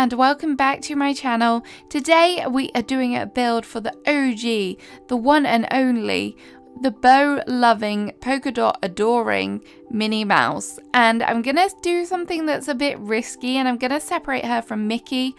and welcome back to my channel. Today we are doing a build for the OG, the one and only, the bow loving, polka dot adoring Minnie Mouse. And I'm gonna do something that's a bit risky, and I'm gonna separate her from Mickey.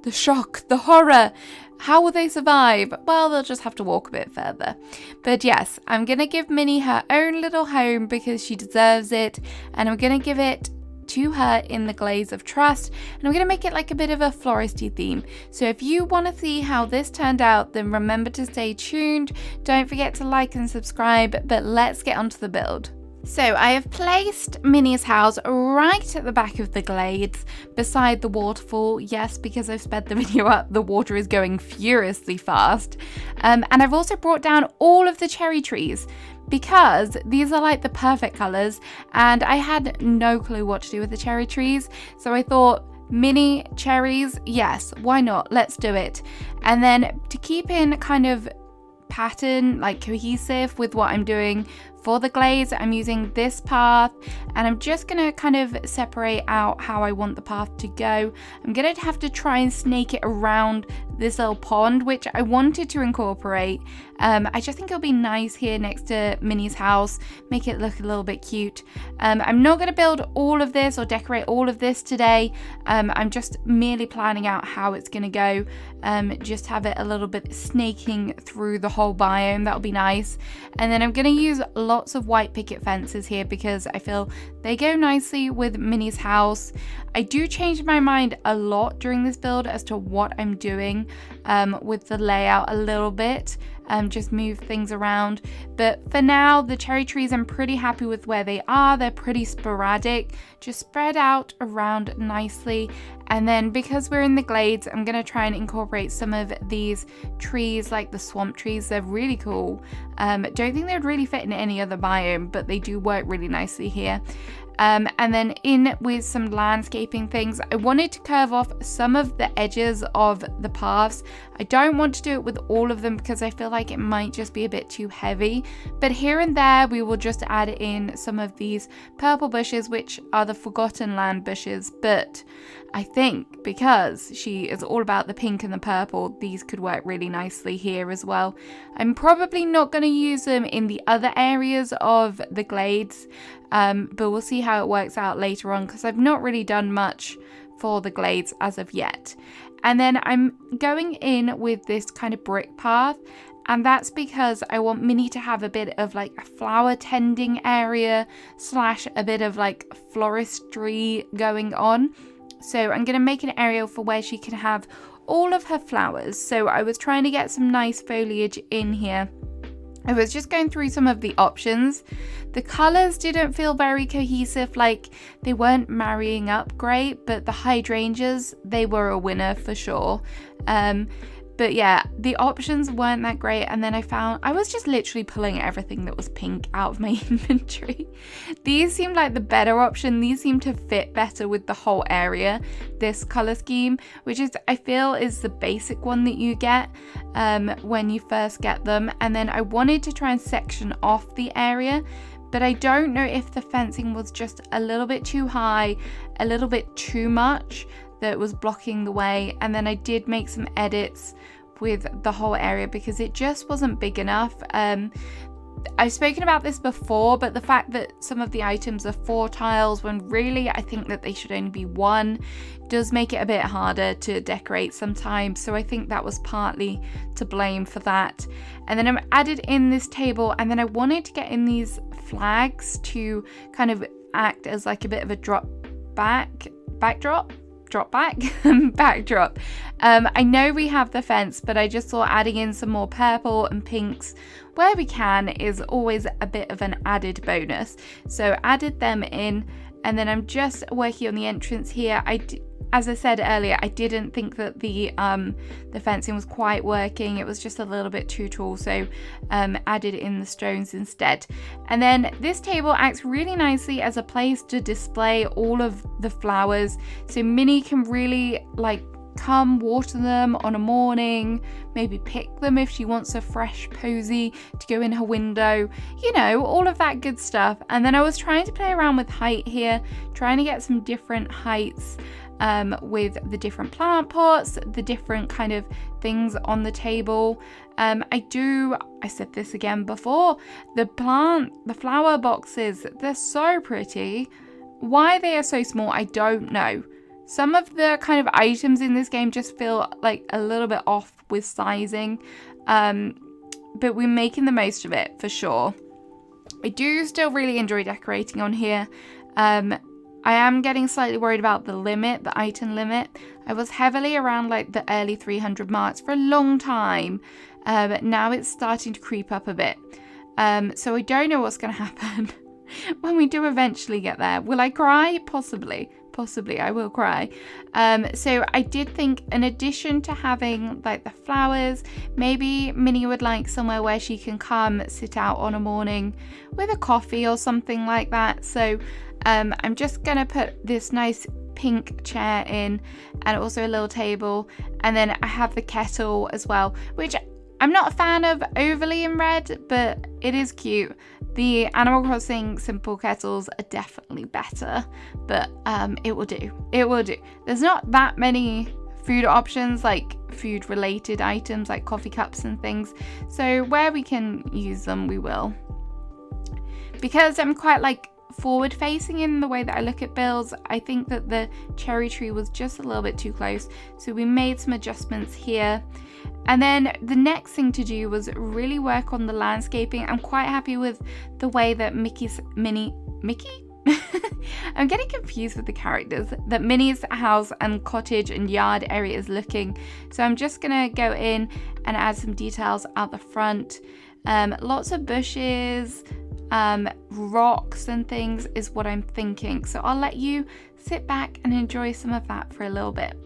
The shock, the horror. How will they survive? Well, they'll just have to walk a bit further. But yes, I'm gonna give Minnie her own little home because she deserves it, and I'm gonna give it to her in the Glade of Trust, and I'm going to make it like a bit of a floresty theme. So if you want to see how this turned out, then remember to stay tuned. Don't forget to like and subscribe, but let's get onto the build. So I have placed Minnie's house right at the back of the glades beside the waterfall. Yes, because I've sped the video up, the water is going furiously fast. And I've also brought down all of the cherry trees because these are like the perfect colours, and I had no clue what to do with the cherry trees. So I thought, Minnie cherries, yes, why not? Let's do it. And then to keep in kind of pattern, like cohesive with what I'm doing for the glades, I'm using this path, and I'm just gonna kind of separate out how I want the path to go. I'm gonna have to try and snake it around this little pond, which I wanted to incorporate. I just think it'll be nice here next to Minnie's house, make it look a little bit cute. I'm not gonna build all of this or decorate all of this today. I'm just merely planning out how it's gonna go. Just have it a little bit snaking through the whole biome, that'll be nice. And then I'm gonna use lots of white picket fences here because I feel they go nicely with Minnie's house. I do change my mind a lot during this build as to what I'm doing with the layout a little bit. Just move things around, but for now the cherry trees, I'm pretty happy with where they are. They're pretty sporadic, just spread out around nicely. And then because we're in the glades, I'm gonna try and incorporate some of these trees, like the swamp trees. They're really cool. Don't think they'd really fit in any other biome, but they do work really nicely here. And then in with some landscaping things, I wanted to curve off some of the edges of the paths. I don't want to do it with all of them because I feel like it might just be a bit too heavy, but here and there we will just add in some of these purple bushes, which are the Forgotten Land bushes. But I think because she is all about the pink and the purple, these could work really nicely here as well. I'm probably not going to use them in the other areas of the glades, but we'll see how it works out later on because I've not really done much for the glades as of yet. And then I'm going in with this kind of brick path, and that's because I want Minnie to have a bit of like a flower tending area slash a bit of like floristry going on. So I'm going to make an area for where she can have all of her flowers. So I was trying to get some nice foliage in here. I was just going through some of the options. The colours didn't feel very cohesive, like they weren't marrying up great, but the hydrangeas, they were a winner for sure. But yeah, the options weren't that great, and then I was just literally pulling everything that was pink out of my inventory. These seemed like the better option. These seem to fit better with the whole area, this colour scheme, which is, I feel, is the basic one that you get when you first get them. And then I wanted to try and section off the area, but I don't know if the fencing was just a little bit too high, a little bit too much, that was blocking the way. And then I did make some edits with the whole area because it just wasn't big enough. I've spoken about this before, but the fact that some of the items are 4 tiles when really I think that they should only be 1 does make it a bit harder to decorate sometimes. So I think that was partly to blame for that. And then I added in this table, and then I wanted to get in these flags to kind of act as like a bit of a backdrop. I know we have the fence, but I just thought adding in some more purple and pinks where we can is always a bit of an added bonus. So added them in, and then I'm just working on the entrance here. As I said earlier, I didn't think that the fencing was quite working. It was just a little bit too tall, so added in the stones instead. And then this table acts really nicely as a place to display all of the flowers, so Minnie can really like come water them on a morning, maybe pick them if she wants a fresh posy to go in her window, you know, all of that good stuff. And then I was trying to play around with height here, trying to get some different heights with the different plant pots, the different kind of things on the table. I said this again before, the flower boxes, they're so pretty. Why they are so small, I don't know. Some of the kind of items in this game just feel like a little bit off with sizing, but we're making the most of it for sure. I do still really enjoy decorating on here. I am getting slightly worried about the item limit. I was heavily around like the early 300 marks for a long time, but now it's starting to creep up a bit. So I don't know what's going to happen when we do eventually get there. Will I cry? Possibly I will cry. So I did think, in addition to having like the flowers, maybe Minnie would like somewhere where she can come sit out on a morning with a coffee or something like that. So I'm just gonna put this nice pink chair in, and also a little table, and then I have the kettle as well, which I'm not a fan of overly in red, but it is cute. The Animal Crossing simple kettles are definitely better, but it will do. There's not that many food options, like food related items like coffee cups and things, so where we can use them we will. Because I'm quite like forward facing in the way that I look at builds, I think that the cherry tree was just a little bit too close, so we made some adjustments here. And then the next thing to do was really work on the landscaping. I'm quite happy with the way that Mickey? I'm getting confused with the characters, that Minnie's house and cottage and yard area is looking. So I'm just gonna go in and add some details out the front. Lots of bushes, rocks and things is what I'm thinking. So I'll let you sit back and enjoy some of that for a little bit.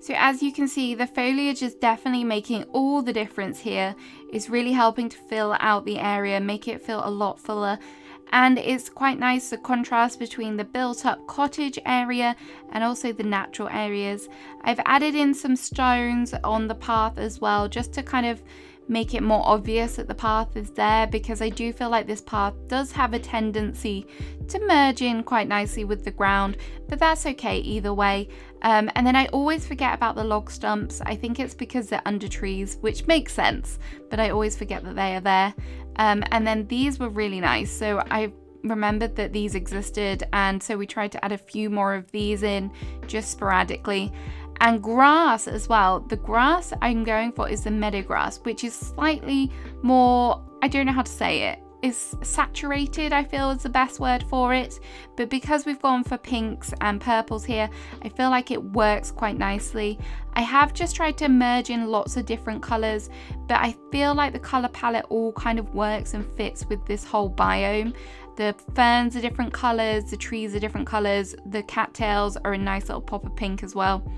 So as you can see, the foliage is definitely making all the difference here. It's really helping to fill out the area, make it feel a lot fuller. And it's quite nice, the contrast between the built up cottage area and also the natural areas. I've added in some stones on the path as well, just to kind of make it more obvious that the path is there, because I do feel like this path does have a tendency to merge in quite nicely with the ground, but that's okay either way. And then I always forget about the log stumps. I think it's because they're under trees, which makes sense, but I always forget that they are there. And then these were really nice, so I remembered that these existed, and so we tried to add a few more of these in just sporadically. And grass as well. The grass I'm going for is the meadow grass, which is slightly more, I don't know how to say it, is saturated, I feel is the best word for it. But because we've gone for pinks and purples here, I feel like it works quite nicely. I have just tried to merge in lots of different colours, but I feel like the colour palette all kind of works and fits with this whole biome. The ferns are different colours, the trees are different colours, the cattails are a nice little pop of pink as well.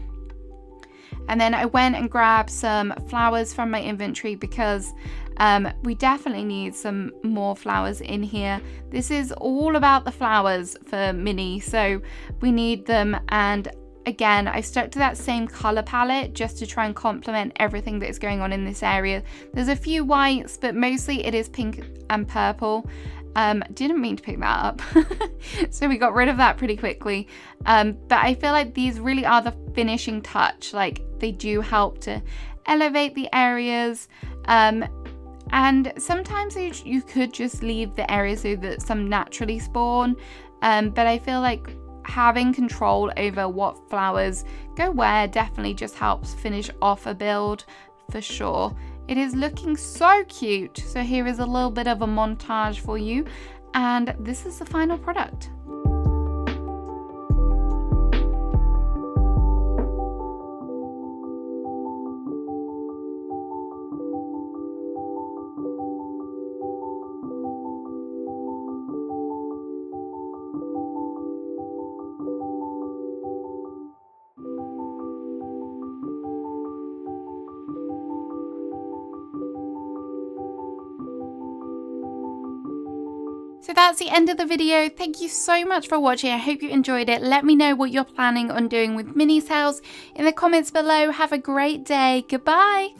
And then I went and grabbed some flowers from my inventory because we definitely need some more flowers in here. This is all about the flowers for Minnie, so we need them. And again, I stuck to that same color palette just to try and complement everything that is going on in this area. There's a few whites, but mostly it is pink and purple. Didn't mean to pick that up. So we got rid of that pretty quickly. But I feel like these really are the finishing touch. Like, they do help to elevate the areas. And sometimes you could just leave the area so that some naturally spawn, but I feel like having control over what flowers go where definitely just helps finish off a build for sure. It is looking so cute. So here is a little bit of a montage for you, and this is the final product. So that's the end of the video. Thank you so much for watching. I hope you enjoyed it. Let me know what you're planning on doing with Minnie's house in the comments below. Have a great day. Goodbye.